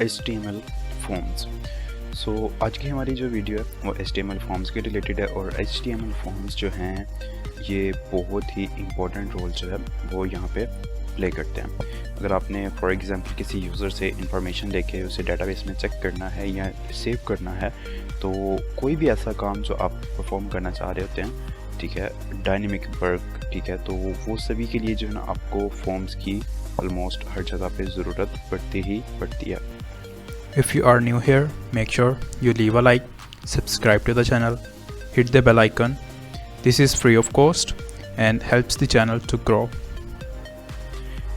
HTML forms. सो आज की हमारी जो वीडियो है वो HTML फॉर्म्स के रिलेटेड है और HTML फॉर्म्स जो हैं ये बहुत ही इम्पोर्टेंट रोल जो है वो यहाँ पे प्ले करते हैं। अगर आपने फॉर एग्जांपल किसी यूज़र से इंफॉर्मेशन लेके उसे डेटाबेस में चेक करना है या सेव करना है, तो कोई भी ऐसा काम जो आप परफॉर्म करना चाह रहे होते हैं, ठीक है, डायनेमिक वर्क, ठीक है, तो वो सभी के लिए जो है ना आपको फॉर्म्स की ऑलमोस्ट हर जगह पे ज़रूरत पड़ती ही पड़ती है। If you are new here, make sure you leave a like, subscribe to the channel, hit the bell icon. This is free of cost and helps the channel to grow.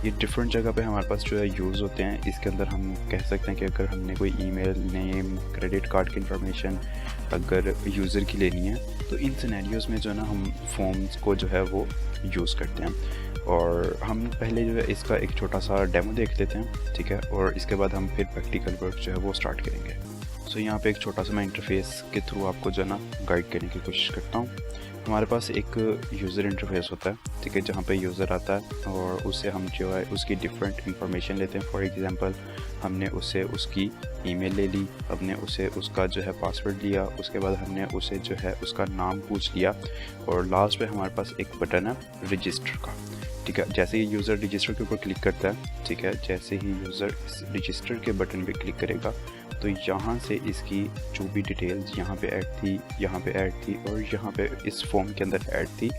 ये different जगह पे हमारे पास जो है use होते हैं। इसके अंदर हम कह सकते हैं कि अगर हमने कोई ईमेल, नेम, क्रेडिट कार्ड की इंफॉर्मेशन अगर यूज़र की लेनी है तो इन सिनेरियोज़ में जो है ना हम फॉर्म्स को जो है वो यूज़ करते हैं। और हम पहले जो है इसका एक छोटा सा डेमो देख लेते हैं, ठीक है, और इसके बाद हम फिर प्रैक्टिकल वर्क जो है वो स्टार्ट करेंगे। सो यहाँ पे एक छोटा सा मैं इंटरफेस के थ्रू आपको जो है ना गाइड करने की कोशिश करता हूँ। हमारे पास एक यूज़र इंटरफेस होता है, ठीक है, जहाँ पे यूज़र आता है और उससे हम जो है उसकी डिफरेंट इंफॉर्मेशन लेते हैं। फॉर एग्जांपल हमने उससे उसकी ईमेल ले ली, हमने उसे उसका जो है पासवर्ड लिया, उसके बाद हमने उसे जो है उसका नाम पूछ लिया और लास्ट पे हमारे पास एक बटन है रजिस्टर का, ठीक है। जैसे ही यूज़र रजिस्टर के ऊपर क्लिक करता है, ठीक है, जैसे ही यूज़र इस रजिस्टर के बटन पे क्लिक करेगा तो यहाँ से इसकी जो भी डिटेल्स यहाँ पे ऐड थी, यहाँ पे ऐड थी और यहाँ पे इस फॉर्म के अंदर ऐड थी,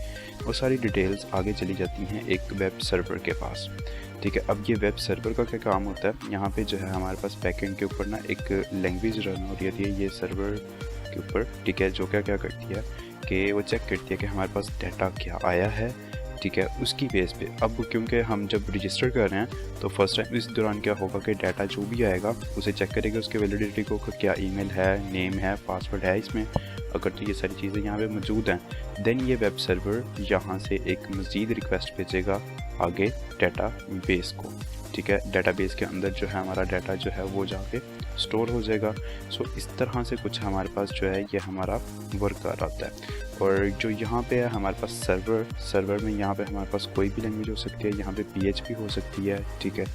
वो सारी डिटेल्स आगे चली जाती हैं एक वेब सर्वर के पास, ठीक है। अब ये वेब सर्वर का क्या काम होता है, यहाँ पे जो है हमारे पास बैकएंड के ऊपर ना एक लैंग्वेज रन हो रही है ये सर्वर के ऊपर, ठीक है, जो क्या क्या करती है कि वो चेक करती है कि हमारे पास डाटा क्या आया है, ठीक है, उसकी बेस पे। अब क्योंकि हम जब रजिस्टर कर रहे हैं तो फर्स्ट टाइम इस दौरान क्या होगा कि डाटा जो भी आएगा उसे चेक करेगा, उसके वैलिडिटी को, क्या ईमेल है, नेम है, पासवर्ड है इसमें, अगर तो ये सारी चीज़ें यहाँ पे मौजूद हैं, देन ये वेब सर्वर यहाँ से एक मज़ीद रिक्वेस्ट भेजेगा आगे डाटा बेस को, ठीक है। डाटा बेस के अंदर जो है हमारा डाटा जो है वो जाके स्टोर हो जाएगा। सो इस तरह से कुछ हमारे पास जो है ये हमारा वर्क कर रहा होता है। और जो यहाँ पे है हमारे पास सर्वर में यहाँ पे हमारे पास कोई भी लैंग्वेज हो सकती है, यहाँ पे PHP हो सकती है, ठीक है।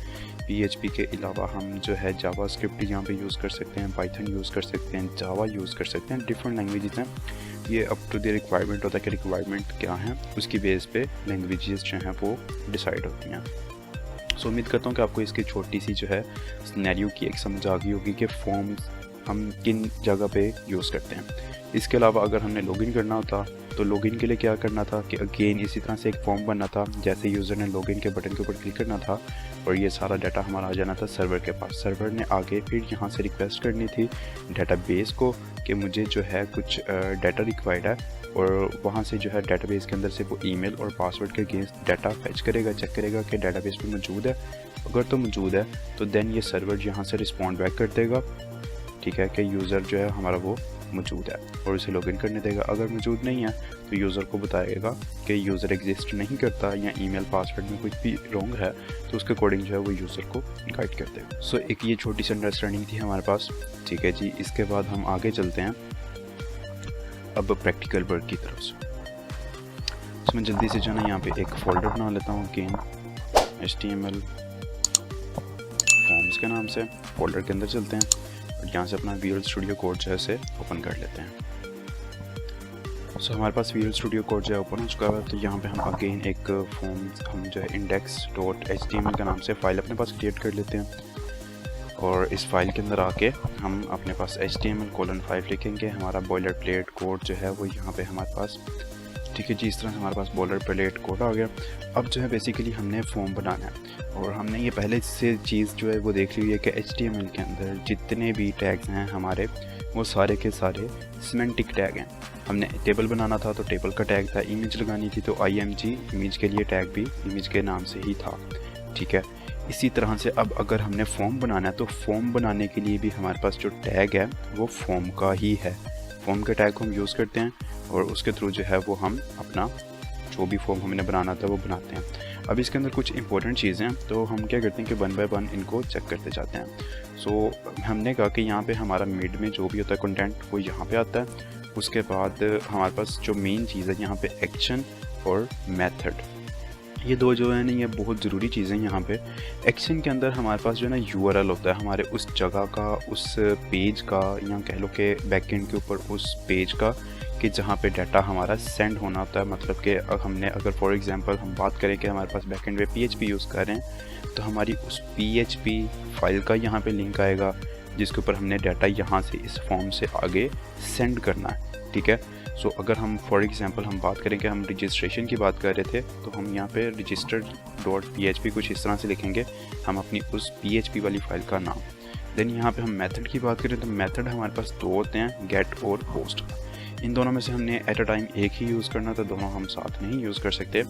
PHP के अलावा हम जो है जावास्क्रिप्ट यहाँ पे यूज़ कर सकते हैं, पाइथन यूज़ कर सकते हैं, जावा यूज़ कर सकते हैं, डिफरेंट लैंग्वेजेस हैं। ये अप टू द रिक्वायरमेंट होता है कि रिक्वायरमेंट क्या है, उसकी बेस पे लैंग्वेजेस जो हैं वो डिसाइड होती हैं। सो उम्मीद करता हूँ कि आपको इसकी छोटी सी जो है सिनेरियो की एक समझ आ गई होगी कि फॉर्म्स हम किन जगह पे यूज़ करते हैं। इसके अलावा अगर हमने लॉगिन करना होता तो लॉगिन के लिए क्या करना था कि अगेन इसी तरह से एक फॉर्म बनना था, जैसे यूज़र ने लॉगिन के बटन के ऊपर क्लिक करना था और ये सारा डाटा हमारा आ जाना था सर्वर के पास। सर्वर ने आगे फिर यहाँ से रिक्वेस्ट करनी थी डाटाबेस को कि मुझे जो है कुछ डाटा रिक्वायर्ड है और वहाँ से जो है डाटाबेस के अंदर से वो ईमेल और पासवर्ड के अगेंस्ट डाटा फैच करेगा, चेक करेगा कि डाटाबेस में मौजूद है। अगर तो मौजूद है तो देन ये सर्वर यहाँ से रिस्पॉन्ड बैक कर देगा, ठीक है, कि यूज़र जो है हमारा वो मौजूद है और उसे लॉगिन करने देगा। अगर मौजूद नहीं है तो यूज़र को बताएगा कि यूज़र एग्जिस्ट नहीं करता या ईमेल पासवर्ड में कुछ भी रॉन्ग है, तो उसके अकॉर्डिंग जो है वो यूज़र को गाइड कर देगा। सो एक ये छोटी सी अंडरस्टैंडिंग थी हमारे पास, ठीक है जी। इसके बाद हम आगे चलते हैं अब प्रैक्टिकल वर्क की तरफ से। इसमें जल्दी से जो है ना यहाँ पे एक फ़ोल्डर बना लेता हूँ अगेन HTML फॉर्म्स के नाम से। फोल्डर के अंदर चलते हैं और यहाँ से अपना विजुअल स्टूडियो कोड जो है इसे ओपन कर लेते हैं। सो हमारे पास विजुअल स्टूडियो कोड जो है ओपन हो चुका है। तो यहाँ पे हम अगेन एक फॉर्म हम जो है index.html के नाम से फ़ाइल अपने पास क्रिएट कर लेते हैं और इस फाइल के अंदर आके हम अपने पास HTML:5 लिखेंगे। हमारा बॉयलर प्लेट कोड जो है वो यहाँ पे हमारे पास, ठीक है जी। इस तरह से हमारे पास बॉयलर प्लेट कोड आ गया। अब जो है बेसिकली हमने फॉर्म बनाना है और हमने ये पहले से चीज़ जो है वो देख ली हुई है कि HTML के अंदर जितने भी टैग्स हैं हमारे वो सारे के सारे सिमेंटिक टैग हैं। हमने टेबल बनाना था तो टेबल का टैग था, इमेज लगानी थी तो img इमेज के लिए टैग भी इमेज के नाम से ही था, ठीक है। इसी तरह से अब अगर हमने फॉर्म बनाना है तो फॉर्म बनाने के लिए भी हमारे पास जो टैग है वो फॉर्म का ही है। फॉर्म के टैग को हम यूज़ करते हैं और उसके थ्रू जो है वो हम अपना जो भी फॉर्म हमने बनाना था वो बनाते हैं। अब इसके अंदर कुछ इंपॉर्टेंट चीज़ें हैं तो हम क्या करते हैं कि 1 बाय 1 इनको चेक करते जाते हैं। सो हमने कहा कि यहाँ पे हमारा मिड में जो भी होता है कंटेंट वो यहाँ पे आता है। उसके बाद हमारे पास जो मेन चीज़ है यहाँ पे एक्शन और मेथड, ये दो जो है ना ये बहुत ज़रूरी चीज़ें हैं यहाँ पे। एक्शन के अंदर हमारे पास जो है ना यूआरएल होता है हमारे उस जगह का, उस पेज का, या कह लो कि बैकएंड के ऊपर उस पेज का कि जहाँ पे डाटा हमारा सेंड होना होता है। मतलब कि हमने अगर फॉर एग्जांपल हम बात करें कि हमारे पास बैकएंड पे पीएचपी यूज़ कर रहे हैं तो हमारी उस पीएचपी फाइल का यहाँ पे लिंक आएगा जिसके ऊपर हमने डाटा यहाँ से इस फॉर्म से आगे सेंड करना है। ठीक है। सो अगर हम फॉर एग्जांपल हम बात करें कि हम रजिस्ट्रेशन की बात कर रहे थे तो हम यहाँ पे registered.php कुछ इस तरह से लिखेंगे, हम अपनी उस php वाली फाइल का नाम। देन यहाँ पे हम मेथड की बात करें तो मेथड हमारे पास दो होते हैं, गेट और पोस्ट। इन दोनों में से हमने एट अ टाइम एक ही यूज़ करना था, दोनों हम साथ नहीं यूज़ कर सकते।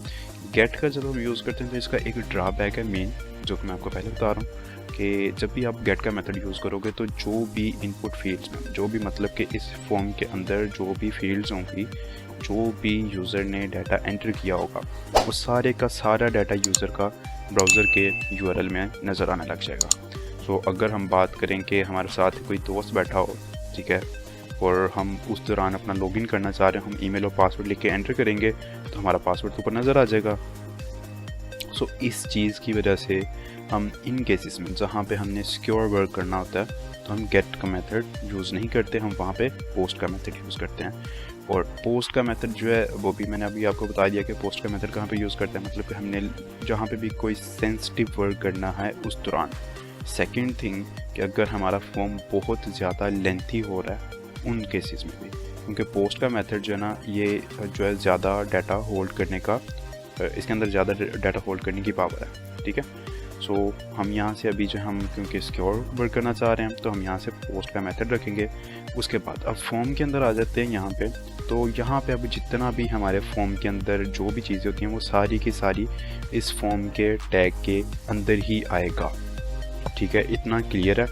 गेट का जब हम यूज़ करते हैं तो इसका एक ड्रॉबैक है मेन, जो कि मैं आपको पहले बता रहा हूँ कि जब भी आप गेट का मेथड यूज़ करोगे तो जो भी इनपुट फील्ड्स में, जो भी मतलब कि इस फॉर्म के अंदर जो भी फील्ड्स होंगी, जो भी यूज़र ने डाटा एंटर किया होगा, वो सारे का सारा डाटा यूज़र का ब्राउज़र के यूआरएल में नज़र आने लग जाएगा। सो अगर हम बात करें कि हमारे साथ कोई दोस्त बैठा हो, ठीक है, और हम उस दौरान अपना लॉगिन करना चाह रहे हैं, हम ईमेल और पासवर्ड लिख के एंटर करेंगे तो हमारा पासवर्ड ऊपर नज़र आ जाएगा। सो इस चीज़ की वजह से हम इन केसेस में जहाँ पे हमने सिक्योर वर्क करना होता है तो हम गेट का मेथड यूज़ नहीं करते, हम वहाँ पे पोस्ट का मेथड यूज़ करते हैं। और पोस्ट का मेथड जो है वो भी मैंने अभी आपको बता दिया कि पोस्ट का मेथड कहाँ पे यूज़ करते हैं, मतलब कि हमने जहाँ पे भी कोई सेंसिटिव वर्क करना है उस दौरान। सेकेंड थिंग कि अगर हमारा फॉर्म बहुत ज़्यादा लेंथी हो रहा है उन केसेस में भी, क्योंकि पोस्ट का मेथड जो है ना ये जो है ज़्यादा डाटा होल्ड करने का, इसके अंदर ज़्यादा डाटा होल्ड करने की पावर है। ठीक है। सो हम यहाँ से अभी जो हम क्योंकि सिक्योर वर्क करना चाह रहे हैं तो हम यहाँ से पोस्ट का मेथड रखेंगे। उसके बाद अब फॉर्म के अंदर आ जाते हैं यहाँ पे, तो यहाँ पे अब जितना भी हमारे फॉर्म के अंदर जो भी चीज़ें होती हैं वो सारी की सारी इस फॉर्म के टैग के अंदर ही आएगा। ठीक है, इतना क्लियर है।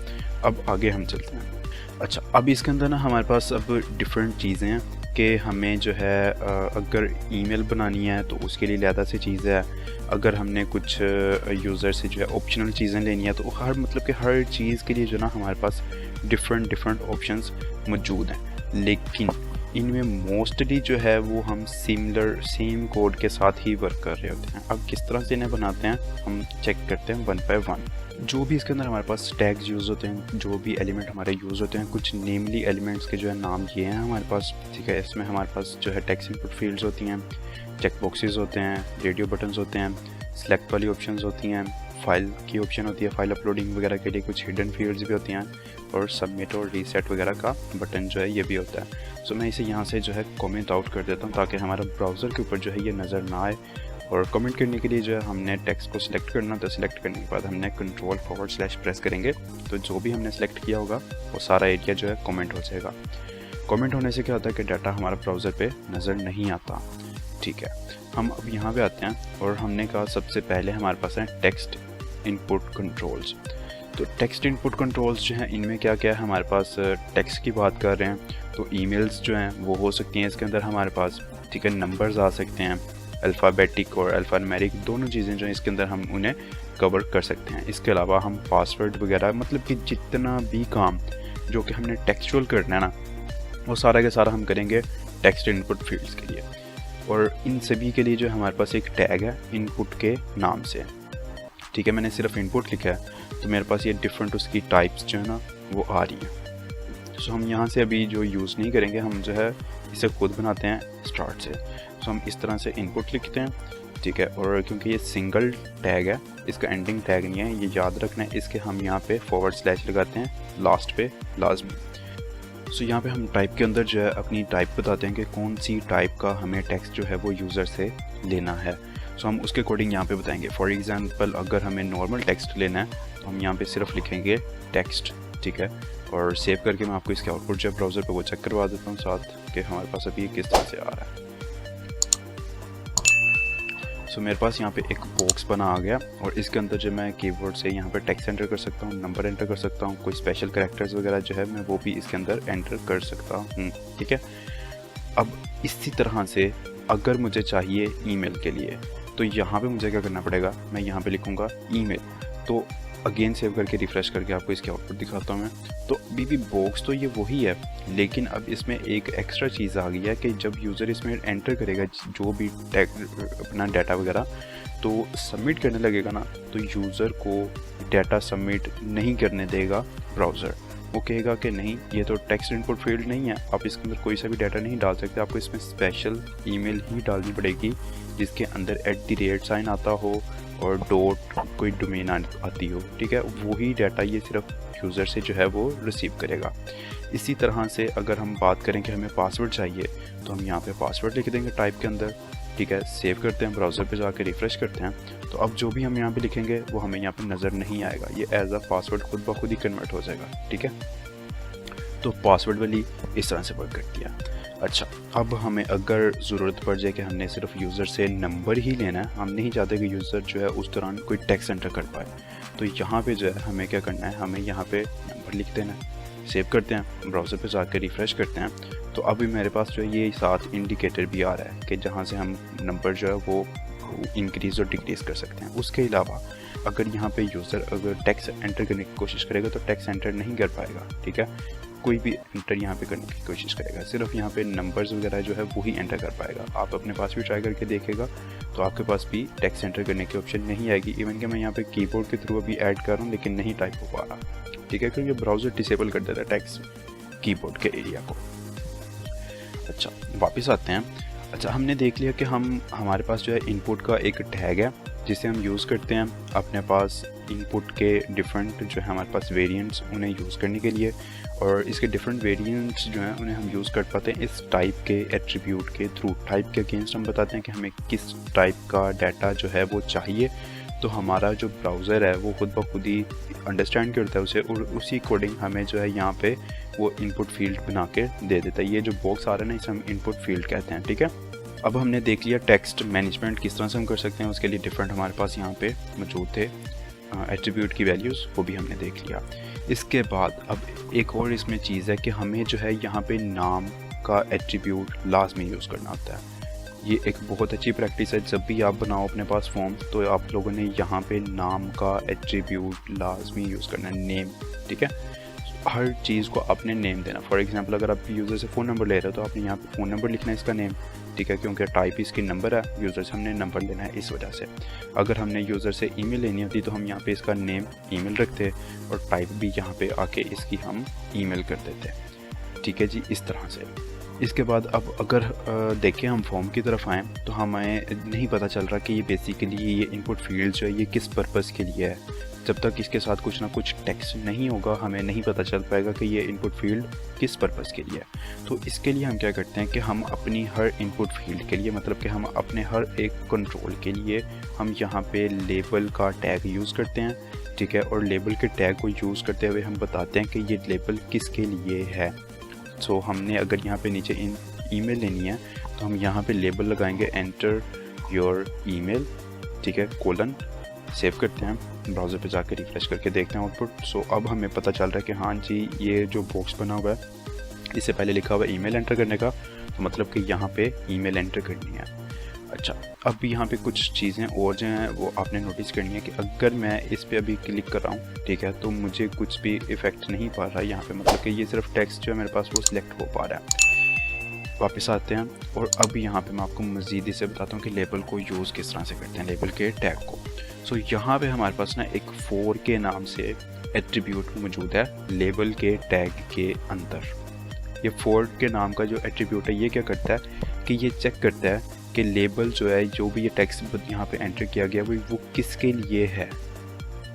अब आगे हम चलते हैं। अच्छा, अब इसके अंदर ना हमारे पास अब डिफरेंट चीज़ें हैं कि हमें जो है अगर ईमेल बनानी है तो उसके लिए ज़्यादा सी चीज़ है। अगर हमने कुछ यूज़र से जो है ऑप्शनल चीज़ें लेनी है तो हर मतलब कि हर चीज़ के लिए जो ना हमारे पास डिफरेंट ऑप्शंस मौजूद हैं, लेकिन इनमें मोस्टली जो है वो हम सेम कोड के साथ ही वर्क कर रहे होते हैं। अब किस तरह से इन्हें बनाते हैं हम चेक करते हैं वन बाय वन। जो भी इसके अंदर हमारे पास टैग्स यूज़ होते हैं, जो भी एलिमेंट हमारे यूज़ होते हैं, कुछ नेमली एलिमेंट्स के जो है नाम ये हैं हमारे पास। ठीक है, इसमें हमारे पास जो है टेक्स्ट इनपुट फील्ड्स होती हैं, चेक बॉक्सेस होते हैं, रेडियो बटन्स होते हैं, सेलेक्ट वाली ऑप्शंस होती हैं, फाइल की ऑप्शन होती है, फाइल अपलोडिंग वगैरह के लिए कुछ हिडन फील्ड्स भी होती हैं, और सबमिट और रीसेट वगैरह का बटन जो है ये भी होता है। सो मैं इसे यहाँ से जो है कमेंट आउट कर देता हूँ ताकि हमारा ब्राउज़र के ऊपर जो है ये नज़र ना आए। और कमेंट करने के लिए जो है हमने टेक्स्ट को सिलेक्ट करना, तो सिलेक्ट करने के बाद हमने कंट्रोल// प्रेस करेंगे तो जो भी हमने सेलेक्ट किया होगा वो सारा एरिया जो है कमेंट हो जाएगा। कमेंट होने से क्या होता है कि डाटा हमारा ब्राउज़र पे नज़र नहीं आता। ठीक है, हम अब यहाँ पे आते हैं और हमने कहा सबसे पहले हमारे पास है टेक्स्ट इनपुट कंट्रोल्स। तो टेक्स्ट इनपुट कंट्रोल्स जो हैं इनमें क्या क्या है, हमारे पास टेक्स्ट की बात कर रहे हैं तो ईमेल्स जो हैं वो हो सकती हैं इसके अंदर हमारे पास। ठीक है, नंबर्स आ सकते हैं, अल्फ़ाबेटिक और अल्फ़ान्यूमेरिक दोनों चीज़ें जो हैं इसके अंदर हम उन्हें कवर कर सकते हैं। इसके अलावा हम पासवर्ड वगैरह, मतलब कि जितना भी काम जो कि हमने टेक्सचुअल करना है ना वो सारा का सारा हम करेंगे टेक्स्ट इनपुट फील्ड्स के लिए। और इन सभी के लिए जो हमारे पास एक टैग है इनपुट के नाम से। ठीक है, मैंने सिर्फ इनपुट लिखा है तो मेरे पास ये डिफरेंट उसकी टाइप्स जो है ना वो आ रही हैं। सो हम यहाँ से अभी जो यूज़ नहीं करेंगे, हम जो है इसे खुद बनाते हैं स्टार्ट से। सो हम इस तरह से इनपुट लिखते हैं। ठीक है, और क्योंकि ये सिंगल टैग है, इसका एंडिंग टैग नहीं है, ये याद रखना है। इसके हम यहाँ पे / लगाते हैं लास्ट पे लाजमी। सो यहाँ पे हम टाइप के अंदर जो है अपनी टाइप बताते हैं कि कौन सी टाइप का हमें टेक्स्ट जो है वो यूज़र से लेना है। सो हम उसके अकॉर्डिंग यहाँ पे बताएंगे। फॉर एग्जांपल अगर हमें नॉर्मल टेक्स्ट लेना है तो हम यहाँ पे सिर्फ लिखेंगे टेक्स्ट। ठीक है, और सेव करके मैं आपको इसके आउटपुट जो है ब्राउज़र पे वो चेक करवा देता हूँ साथ कि हमारे पास अभी किस तरह से आ रहा है। सो मेरे पास यहाँ पे एक बॉक्स बना आ गया और इसके अंदर जो मैं कीबोर्ड से यहाँ पे टेक्स्ट एंटर कर सकता हूँ, नंबर एंटर कर सकता हूँ, कोई स्पेशल कैरेक्टर्स वगैरह जो है मैं वो भी इसके अंदर एंटर कर सकता हूँ। ठीक है, अब इसी तरह से अगर मुझे चाहिए ईमेल के लिए तो यहाँ पे मुझे क्या करना पड़ेगा, मैं यहाँ पे लिखूँगा ईमेल। तो अगेन सेव करके रिफ़्रेश करके आपको इसकी आउटपुट दिखाता हूँ मैं। तो अभी भी बॉक्स तो ये वही है, लेकिन अब इसमें एक एक्स्ट्रा चीज़ आ गई है कि जब यूज़र इसमें एंटर करेगा जो भी अपना डाटा वगैरह, तो सबमिट करने लगेगा ना, तो यूज़र को डाटा सबमिट नहीं करने देगा ब्राउज़र। वो कहेगा कि नहीं, ये तो टेक्स्ट इनपुट फील्ड नहीं है, आप इसके अंदर कोई सा भी डाटा नहीं डाल सकते, आपको इसमें स्पेशल ईमेल ही डालनी पड़ेगी जिसके अंदर @ साइन आता हो और डॉट कोई डोमेन आती हो, ठीक है। वही डाटा ये सिर्फ यूज़र से जो है वो रिसीव करेगा। इसी तरह से अगर हम बात करें कि हमें पासवर्ड चाहिए, तो हम यहाँ पे पासवर्ड लिख देंगे टाइप के अंदर, ठीक है। सेव करते हैं, ब्राउज़र पे जाकर रिफ़्रेश करते हैं, तो अब जो भी हम यहाँ पे लिखेंगे वो हमें यहाँ पे नज़र नहीं आएगा, ये एज अ पासवर्ड खुद ब खुद ही कन्वर्ट हो जाएगा, ठीक है। तो पासवर्ड वाली इस तरह से वर्क करती है। अच्छा, अब हमें अगर ज़रूरत पड़ जाए कि हमने सिर्फ यूज़र से नंबर ही लेना है, हम नहीं चाहते कि यूज़र जो है उस दौरान कोई टेक्स्ट एंटर कर पाए, तो यहाँ पे जो है हमें क्या करना है, हमें यहाँ पे नंबर लिख देना है। सेव करते हैं, ब्राउज़र पे जाकर रिफ़्रेश करते हैं, तो अभी मेरे पास जो है ये साथ इंडिकेटर भी आ रहा है कि जहाँ से हम नंबर जो है वो इंक्रीज़ और डिक्रीज़ कर सकते हैं। उसके अलावा अगर यहाँ पे यूज़र अगर टेक्स्ट एंटर करने की कोशिश करेगा तो टेक्स्ट एंटर नहीं कर पाएगा, ठीक है। कोई भी एंटर यहाँ पे करने की कोशिश करेगा, सिर्फ यहाँ पे नंबर्स वगैरह जो है वही एंटर कर पाएगा। आप अपने पास भी ट्राई करके देखेगा तो आपके पास भी टेक्स्ट एंटर करने की ऑप्शन नहीं आएगी। इवन कि मैं यहाँ पे कीबोर्ड के थ्रू अभी ऐड कर रहा हूँ लेकिन नहीं टाइप हो पा रहा, ठीक है, क्योंकि ब्राउज़र डिसेबल कर देता है टेक्स्ट कीबोर्ड के एरिया को। अच्छा, वापस आते हैं। अच्छा, हमने देख लिया कि हमारे पास जो है इनपुट का एक टैग है जिसे हम यूज़ करते हैं अपने पास इनपुट के डिफरेंट जो है हमारे पास वेरिएंट्स उन्हें यूज़ करने के लिए, और इसके डिफरेंट वेरिएंट्स जो हैं उन्हें हम यूज़ कर पाते हैं इस टाइप के एट्रीब्यूट के थ्रू। टाइप के अगेंस्ट हम बताते हैं कि हमें किस टाइप का डाटा जो है वो चाहिए, तो हमारा जो ब्राउज़र है वो खुद ब खुद ही अंडरस्टैंड करता है उसे, और उसी अकॉर्डिंग हमें जो है यहाँ पे वो इनपुट फील्ड बना के दे देता है। ये जो बॉक्स आ रहा है ना, इसे हम इनपुट फील्ड कहते हैं, ठीक है। अब हमने देख लिया टेक्स्ट मैनेजमेंट किस तरह से हम कर सकते हैं, उसके लिए डिफरेंट हमारे पास यहाँ पे मौजूद थे एट्रीब्यूट की वैल्यूज़, वो भी हमने देख लिया। इसके बाद अब एक और इसमें चीज़ है कि हमें जो है यहाँ पे नाम का एट्रीब्यूट लाजमी यूज़ करना होता है। ये एक बहुत अच्छी प्रैक्टिस है, जब भी आप बनाओ अपने पास फॉर्म तो आप लोगों ने यहाँ पे नाम का एट्रीब्यूट लाजमी यूज़ करना है, नेम, ठीक है। हर चीज़ को आपने नेम देना। फॉर एग्जांपल अगर आप यूज़र से फ़ोन नंबर ले रहे हो तो आपने यहाँ पे फ़ोन नंबर लिखना है, इसका नेम, ठीक है, क्योंकि टाइप इसकी नंबर है, यूज़र से हमने नंबर लेना है इस वजह से। अगर हमने यूज़र से ईमेल लेनी होती तो हम यहाँ पे इसका नेम ईमेल रखते और टाइप भी यहाँ पे आके इसकी हम ईमेल कर देते, ठीक है जी, इस तरह से। इसके बाद अब अगर देखें हम फॉर्म की तरफ आएँ तो हमें नहीं पता चल रहा कि ये बेसिकली ये इनपुट फील्ड जो है ये किस पर्पज़ के लिए है। जब तक इसके साथ कुछ ना कुछ टेक्स्ट नहीं होगा हमें नहीं पता चल पाएगा कि ये इनपुट फील्ड किस पर्पज़ के लिए है। तो इसके लिए हम क्या करते हैं कि हम अपनी हर इनपुट फील्ड के लिए, मतलब कि हम अपने हर एक कंट्रोल के लिए हम यहाँ पे लेबल का टैग यूज़ करते हैं, ठीक है। और लेबल के टैग को यूज़ करते हुए हम बताते हैं कि ये लेबल किसके लिए है। सो हमने अगर यहाँ पे नीचे ईमेल लेनी है तो हम यहाँ पे लेबल लगाएंगे एंटर योर ईमेल, ठीक है, कोलन। सेव करते हैं, ब्राउज़र पे जाकर रिफ्रेश करके देखते हैं आउटपुट। सो अब हमें पता चल रहा है कि हाँ जी, ये जो बॉक्स बना हुआ है इससे पहले लिखा हुआ है ईमेल एंटर करने का, तो मतलब कि यहाँ पे ईमेल एंटर करनी है। अच्छा, अब यहाँ पे कुछ चीज़ें और जो हैं वो आपने नोटिस करनी है कि अगर मैं इस पे अभी क्लिक कर रहा हूँ, ठीक है, तो मुझे कुछ भी इफ़ेक्ट नहीं पा रहा है यहाँ पे, मतलब कि ये सिर्फ टेक्स्ट जो है मेरे पास वो सिलेक्ट हो पा रहा है। वापस आते हैं और अब यहाँ पे मैं आपको मज़ीद इसे बताता हूँ कि लेबल को यूज़ किस तरह से करते हैं, लेबल के टैग को। सो यहाँ पे हमारे पास ना एक 4 के नाम से एट्रीब्यूट मौजूद है लेबल के टैग के अंदर। ये 4 के नाम का जो एट्रीब्यूट है ये क्या करता है कि ये चेक करता है कि लेबल जो है, जो भी ये टेक्स्ट यहाँ पे एंटर किया गया वो किसके लिए है,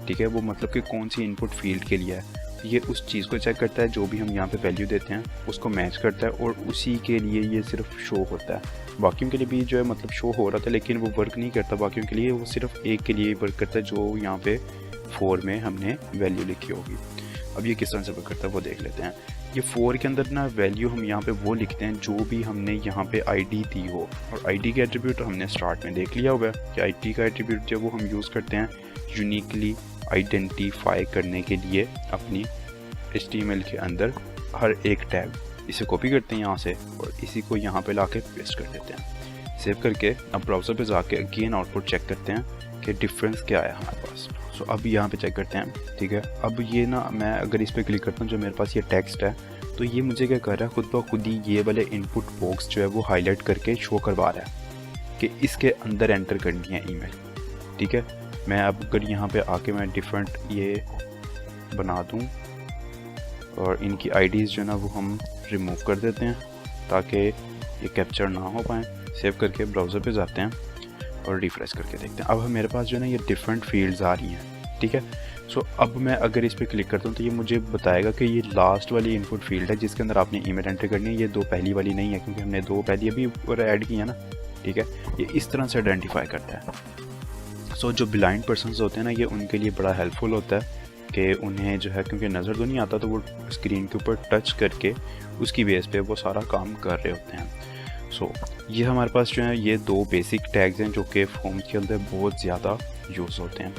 ठीक है, वो मतलब कि कौन सी इनपुट फील्ड के लिए है। ये उस चीज़ को चेक करता है, जो भी हम यहाँ पे वैल्यू देते हैं उसको मैच करता है और उसी के लिए ये सिर्फ शो होता है। बाकियों के लिए भी जो है मतलब शो हो रहा था लेकिन वो वर्क नहीं करता बाकियों के लिए, वो सिर्फ एक के लिए वर्क करता है जो यहाँ पे 4 में हमने वैल्यू लिखी होगी। अब ये किस तरह से वर्क करता है वो देख लेते हैं। ये 4 के अंदर ना वैल्यू हम यहाँ पे वो लिखते हैं जो भी हमने यहाँ पे आईडी दी हो, और आईडी के एट्रीब्यूट हमने स्टार्ट में देख लिया होगा कि आईडी का एट्रीब्यूट जो वो हम यूज़ करते हैं यूनिकली आइडेंटिफाई करने के लिए अपनी HTML के अंदर हर एक टैग। इसे कॉपी करते हैं यहाँ से और इसी को यहाँ पे लाके पेस्ट कर देते हैं। सेव करके अब ब्राउज़र पे जाके अगेन आउटपुट चेक करते हैं कि डिफरेंस क्या है हमारे पास। सो अब यहाँ पे चेक करते हैं, ठीक है। अब ये ना मैं अगर इस पर क्लिक करता हूँ, जो मेरे पास ये टेक्स्ट है, तो ये मुझे क्या कर रहा है, खुद ब खुद ही ये वाले इनपुट बॉक्स जो है वो हाईलाइट करके शो करवा रहा है कि इसके अंदर एंटर करनी है ईमेल, ठीक है। मैं अब अगर यहाँ पे आके मैं डिफरेंट ये बना दूँ और इनकी आईडीज़ जो है ना वो हम रिमूव कर देते हैं ताकि ये कैप्चर ना हो पाए। सेव करके ब्राउज़र पे जाते हैं और रिफ्रेश करके देखते हैं। अब मेरे पास जो है ना ये डिफरेंट फील्ड्स आ रही हैं, ठीक है। सो अब मैं अगर इस पर क्लिक करता हूँ तो ये मुझे बताएगा कि ये लास्ट वाली इनपुट फील्ड है जिसके अंदर आपने ईमेल एंटर करनी है, ये 2 पहली वाली नहीं है क्योंकि हमने 2 पहली अभी ऊपर ऐड की है ना, ठीक है। ये इस तरह से आइडेंटिफाई करता है। सो जो ब्लाइंड पर्सनस होते हैं ना, ये उनके लिए बड़ा हेल्पफुल होता है कि उन्हें जो है, क्योंकि नज़र तो नहीं आता, तो वो स्क्रीन के ऊपर टच करके उसकी बेस पे वो सारा काम कर रहे होते हैं। सो ये हमारे पास जो है ये 2 बेसिक टैग्स हैं जो कि फॉर्म के अंदर बहुत ज़्यादा यूज़ होते हैं।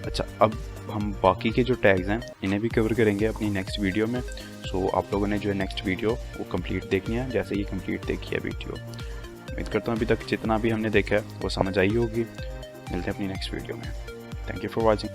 अच्छा, अब हम बाकी के जो टैग्स हैं इन्हें भी कवर करेंगे अपनी नेक्स्ट वीडियो में। सो आप लोगों ने जो है नेक्स्ट वीडियो वो कंप्लीट देखनी है, जैसे ये कंप्लीट देखी है वीडियो। उम्मीद करता हूँ अभी तक जितना भी हमने देखा है वो समझ आई होगी। मिलते हैं अपनी नेक्स्ट वीडियो में। Thank you for watching.